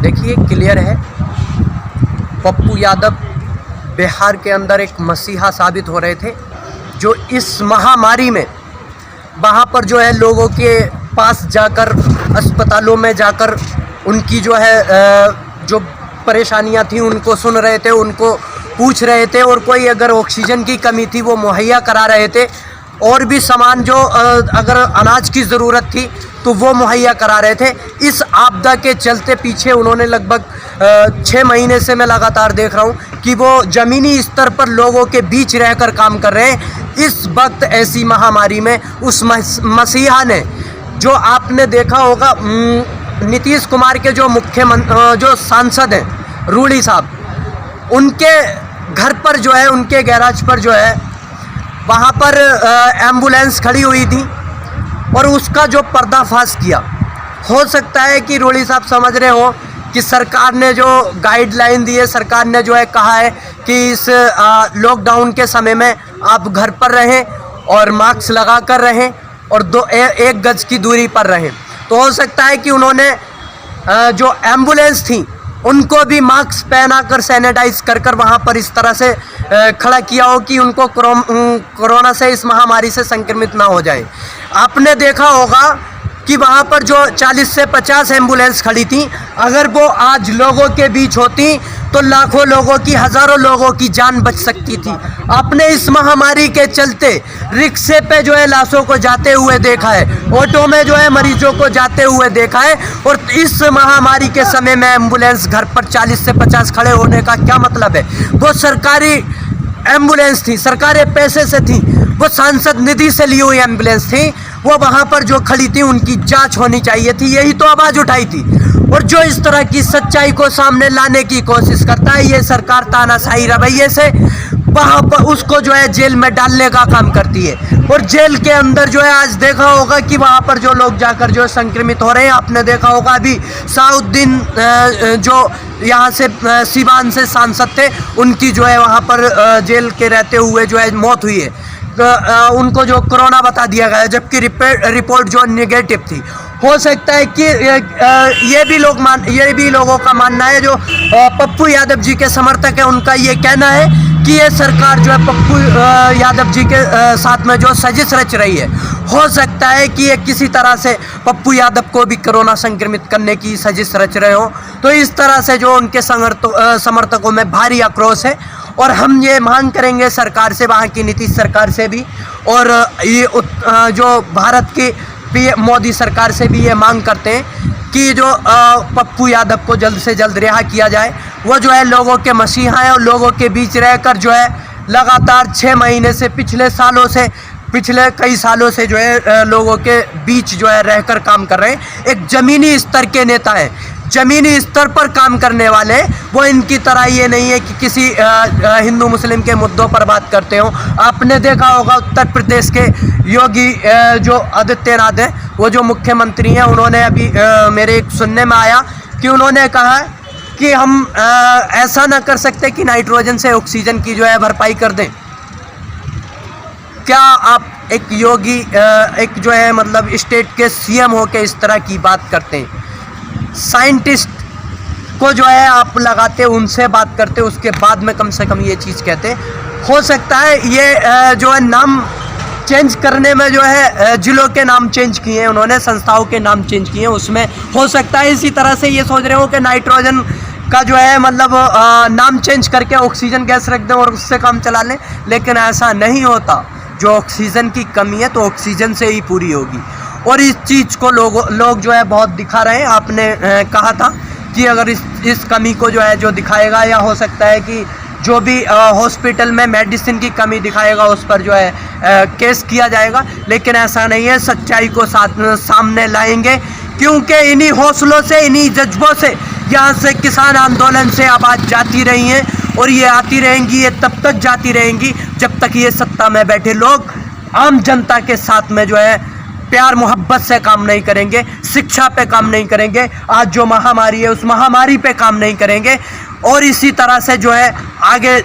देखिए क्लियर है, पप्पू यादव बिहार के अंदर एक मसीहा साबित हो रहे थे, जो इस महामारी में वहाँ पर जो है लोगों के पास जाकर, अस्पतालों में जाकर उनकी जो है जो परेशानियाँ थी उनको सुन रहे थे, उनको पूछ रहे थे, और कोई अगर ऑक्सीजन की कमी थी वो मुहैया करा रहे थे, और भी सामान जो अगर अनाज की ज़रूरत थी तो वो मुहैया करा रहे थे। इस आपदा के चलते पीछे उन्होंने लगभग 6 महीने से मैं लगातार देख रहा हूँ कि वो ज़मीनी स्तर पर लोगों के बीच रहकर काम कर रहे हैं। इस वक्त ऐसी महामारी में उस मसीहा ने, जो आपने देखा होगा नीतीश कुमार के जो सांसद हैं रूड़ी साहब, उनके घर पर जो है, उनके गैराज पर जो है, वहाँ पर एम्बुलेंस खड़ी हुई थी और उसका जो पर्दाफाश किया। हो सकता है कि रूड़ी साहब समझ रहे हो कि सरकार ने जो गाइडलाइन दी है, सरकार ने जो है कहा है कि इस लॉकडाउन के समय में आप घर पर रहें और मास्क लगा कर रहें और 1 गज की दूरी पर रहें। तो हो सकता है कि उन्होंने जो एम्बुलेंस थी उनको भी मास्क पहनाकर सैनिटाइज कर वहाँ पर इस तरह से खड़ा किया हो कि उनको कोरोना से, इस महामारी से संक्रमित ना हो जाए। आपने देखा होगा कि वहाँ पर जो 40 से 50 एम्बुलेंस खड़ी थी, अगर वो आज लोगों के बीच होती तो लाखों लोगों की, हज़ारों लोगों की जान बच सकती थी। आपने इस महामारी के चलते रिक्शे पे जो है लाशों को जाते हुए देखा है, ऑटो में जो है मरीजों को जाते हुए देखा है, और इस महामारी के समय में एम्बुलेंस घर पर 40 से 50 खड़े होने का क्या मतलब है? वो सरकारी एम्बुलेंस थी, सरकारी पैसे से थी, वो सांसद निधि से ली हुई एम्बुलेंस थी। वो वहाँ पर जो खड़ी थी उनकी जांच होनी चाहिए थी, यही तो आवाज़ उठाई थी। और जो इस तरह की सच्चाई को सामने लाने की कोशिश करता है, ये सरकार तानाशाही रवैये से वहाँ पर उसको जो है जेल में डालने का काम करती है। और जेल के अंदर जो है आज देखा होगा कि वहाँ पर जो लोग जाकर जो संक्रमित हो रहे हैं, आपने देखा होगा अभी साउद्दीन जो यहाँ से सिवान से सांसद थे, उनकी जो है वहाँ पर जेल के रहते हुए जो है मौत हुई है। उनको जो कोरोना बता दिया गया, जबकि रिपोर्ट जो नेगेटिव थी। हो सकता है कि ये भी लोगों का मानना है, जो पप्पू यादव जी के समर्थक है, उनका ये कहना है कि ये सरकार जो है पप्पू यादव जी के साथ में जो साजिश रच रही है। हो सकता है कि ये किसी तरह से पप्पू यादव को भी कोरोना संक्रमित करने की साजिश रच रहे हो। तो इस तरह से जो उनके समर्थकों में भारी आक्रोश है, और हम ये मांग करेंगे सरकार से, वहाँ की नीतीश सरकार से भी, और ये जो भारत की मोदी सरकार से भी ये मांग करते हैं कि जो पप्पू यादव को जल्द से जल्द रिहा किया जाए। वो जो है लोगों के मसीहा हैं, और लोगों के बीच रहकर जो है लगातार 6 महीने से, पिछले कई सालों से जो है लोगों के बीच जो है रहकर काम कर रहे हैं। एक ज़मीनी स्तर के नेता हैं, ज़मीनी स्तर पर काम करने वाले। वो इनकी तरह ये नहीं है कि किसी हिंदू मुस्लिम के मुद्दों पर बात करते हो। आपने देखा होगा उत्तर प्रदेश के योगी जो आदित्यनाथ हैं, वो जो मुख्यमंत्री हैं, उन्होंने अभी मेरे सुनने में आया कि उन्होंने कहा कि हम ऐसा ना कर सकते कि नाइट्रोजन से ऑक्सीजन की जो है भरपाई कर दें। क्या आप एक योगी, एक जो है मतलब स्टेट के सीएम होके इस तरह की बात करते हैं? साइंटिस्ट को जो है आप लगाते, उनसे बात करते, उसके बाद में कम से कम ये चीज़ कहते। हो सकता है ये जो है नाम चेंज करने में जो है जिलों के नाम चेंज किए हैं उन्होंने, संस्थाओं के नाम चेंज किए हैं, उसमें हो सकता है इसी तरह से ये सोच रहे हो कि नाइट्रोजन का जो है मतलब नाम चेंज करके ऑक्सीजन गैस रख दें और उससे काम चला लें। लेकिन ऐसा नहीं होता। जो ऑक्सीजन की कमी है तो ऑक्सीजन से ही पूरी होगी, और इस चीज़ को लोग जो है बहुत दिखा रहे हैं। आपने कहा था कि अगर इस कमी को जो है जो दिखाएगा, या हो सकता है कि जो भी हॉस्पिटल में मेडिसिन की कमी दिखाएगा उस पर जो है केस किया जाएगा। लेकिन ऐसा नहीं है, सच्चाई को सामने लाएंगे, क्योंकि इन्हीं हौसलों से, इन्हीं जज्बों से यहाँ से किसान आंदोलन से आवाज़ जाती रही हैं, और ये आती रहेंगी, ये तब तक जाती रहेंगी जब तक ये सत्ता में बैठे लोग आम जनता के साथ में जो है प्यार मोहब्बत से काम नहीं करेंगे, शिक्षा पे काम नहीं करेंगे, आज जो महामारी है उस महामारी पे काम नहीं करेंगे। और इसी तरह से जो है आगे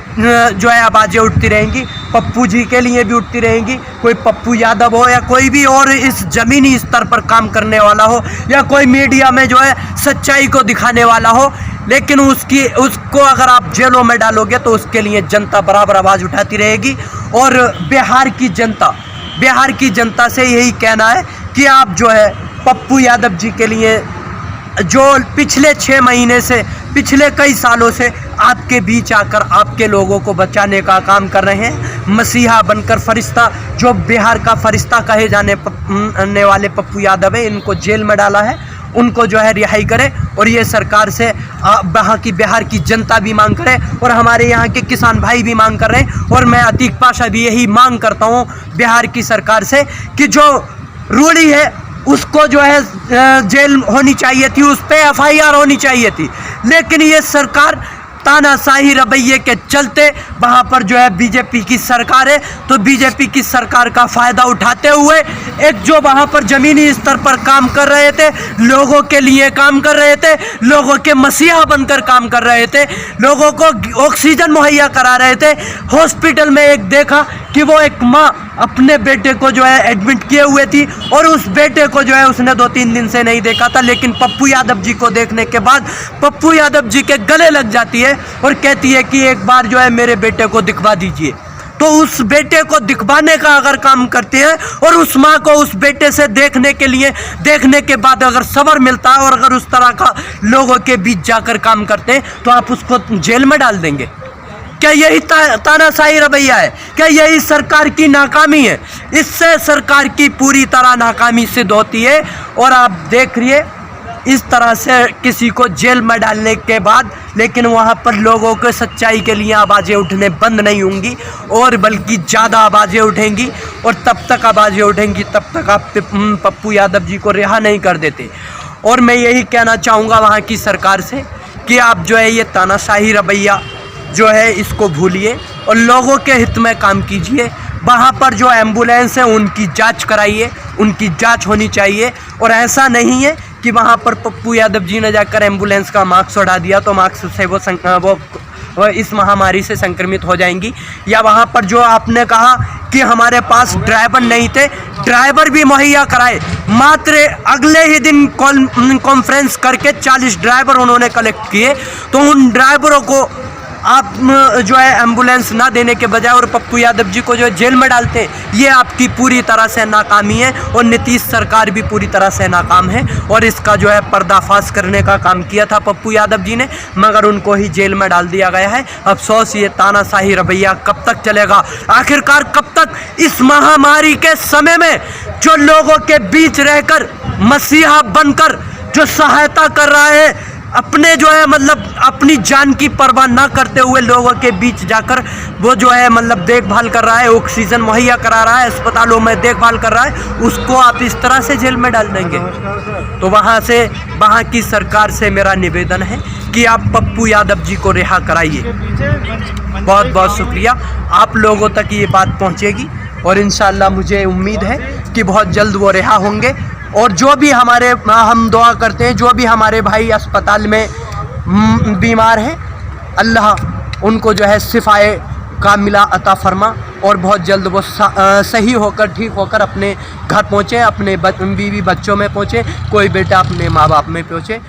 जो है आवाज़ें उठती रहेंगी। पप्पू जी के लिए भी उठती रहेंगी, कोई पप्पू यादव हो या कोई भी और इस ज़मीनी स्तर पर काम करने वाला हो या कोई मीडिया में जो है सच्चाई को दिखाने वाला हो, लेकिन उसको अगर आप जेलों में डालोगे तो उसके लिए जनता बराबर आवाज़ उठाती रहेगी। और बिहार की जनता से यही कहना है कि आप जो है पप्पू यादव जी के लिए जो पिछले 6 महीने से, पिछले कई सालों से आपके बीच आकर आपके लोगों को बचाने का काम कर रहे हैं, मसीहा बनकर फरिश्ता, जो बिहार का फरिश्ता कहे जाने वाले पप्पू यादव है, इनको जेल में डाला है, उनको जो है रिहाई करे। और ये सरकार से बिहार की जनता भी मांग करे और हमारे यहाँ के किसान भाई भी मांग कर रहे हैं। और मैं अतीक पाशा भी यही मांग करता हूँ बिहार की सरकार से कि जो रूढ़ी है उसको जो है जेल होनी चाहिए थी, उस पर FIR होनी चाहिए थी, लेकिन ये सरकार तानाशाही रवैये के चलते वहाँ पर जो है बीजेपी की सरकार है, तो बीजेपी की सरकार का फ़ायदा उठाते हुए एक जो वहाँ पर ज़मीनी स्तर पर काम कर रहे थे, लोगों के लिए काम कर रहे थे, लोगों के मसीहा बनकर काम कर रहे थे, लोगों को ऑक्सीजन मुहैया करा रहे थे। हॉस्पिटल में एक देखा कि वो एक माँ अपने बेटे को जो है एडमिट किए हुए थी और उस बेटे को जो है उसने 2-3 दिन से नहीं देखा था, लेकिन पप्पू यादव जी को देखने के बाद पप्पू यादव जी के गले लग जाती है और कहती है कि एक बार जो है मेरे बेटे को दिखवा दीजिए। तो उस बेटे को दिखवाने का अगर काम करते हैं और उस माँ को उस बेटे से देखने के बाद अगर सब्र मिलता है और अगर उस तरह का लोगों के बीच जाकर काम करते हैं तो आप उसको जेल में डाल देंगे? क्या यही तानाशाही रवैया है? क्या यही सरकार की नाकामी है? इससे सरकार की पूरी तरह नाकामी सिद्ध होती है। और आप देख रहिए इस तरह से किसी को जेल में डालने के बाद, लेकिन वहाँ पर लोगों के सच्चाई के लिए आवाज़ें उठने बंद नहीं होंगी और बल्कि ज़्यादा आवाज़ें उठेंगी। और तब तक आवाज़ें उठेंगी तब तक आप पप्पू यादव जी को रिहा नहीं कर देते। और मैं यही कहना चाहूँगा वहाँ की सरकार से कि आप जो है ये तानाशाही रवैया जो है इसको भूलिए और लोगों के हित में काम कीजिए। वहाँ पर जो एम्बुलेंस है उनकी जांच कराइए, उनकी जांच होनी चाहिए। और ऐसा नहीं है कि वहाँ पर पप्पू यादव जी ने जाकर एम्बुलेंस का मास्क उड़ा दिया तो मास्क से वो इस महामारी से संक्रमित हो जाएंगी। या वहाँ पर जो आपने कहा कि हमारे पास ड्राइवर नहीं थे, ड्राइवर भी मुहैया कराए। मात्र अगले ही दिन कॉन्फ्रेंस करके 40 ड्राइवर उन्होंने कलेक्ट किए, तो उन ड्राइवरों को आप जो है एम्बुलेंस ना देने के बजाय और पप्पू यादव जी को जो जेल में डालते हैं, ये आपकी पूरी तरह से नाकामी है। और नीतीश सरकार भी पूरी तरह से नाकाम है और इसका जो है पर्दाफाश करने का काम किया था पप्पू यादव जी ने, मगर उनको ही जेल में डाल दिया गया है। अफसोस ये तानाशाही रवैया कब तक चलेगा? आखिरकार कब तक इस महामारी के समय में जो लोगों के बीच रहकर मसीहा बनकर जो सहायता कर रहा है, अपने जो है मतलब अपनी जान की परवाह ना करते हुए लोगों के बीच जाकर वो जो है मतलब देखभाल कर रहा है, ऑक्सीजन मुहैया करा रहा है, अस्पतालों में देखभाल कर रहा है, उसको आप इस तरह से जेल में डाल देंगे? तो वहाँ की सरकार से मेरा निवेदन है कि आप पप्पू यादव जी को रिहा कराइए। बहुत बहुत शुक्रिया। आप लोगों तक ये बात पहुँचेगी और इंशाअल्लाह मुझे उम्मीद है कि बहुत जल्द वो रिहा होंगे। और जो भी हम दुआ करते हैं, जो भी हमारे भाई अस्पताल में बीमार हैं, अल्लाह उनको जो है शिफाए कामिला अता फरमा और बहुत जल्द वो सही होकर, ठीक होकर अपने घर पहुँचे, अपने बीवी बच्चों में पहुँचे, कोई बेटा अपने माँ बाप में पहुँचे।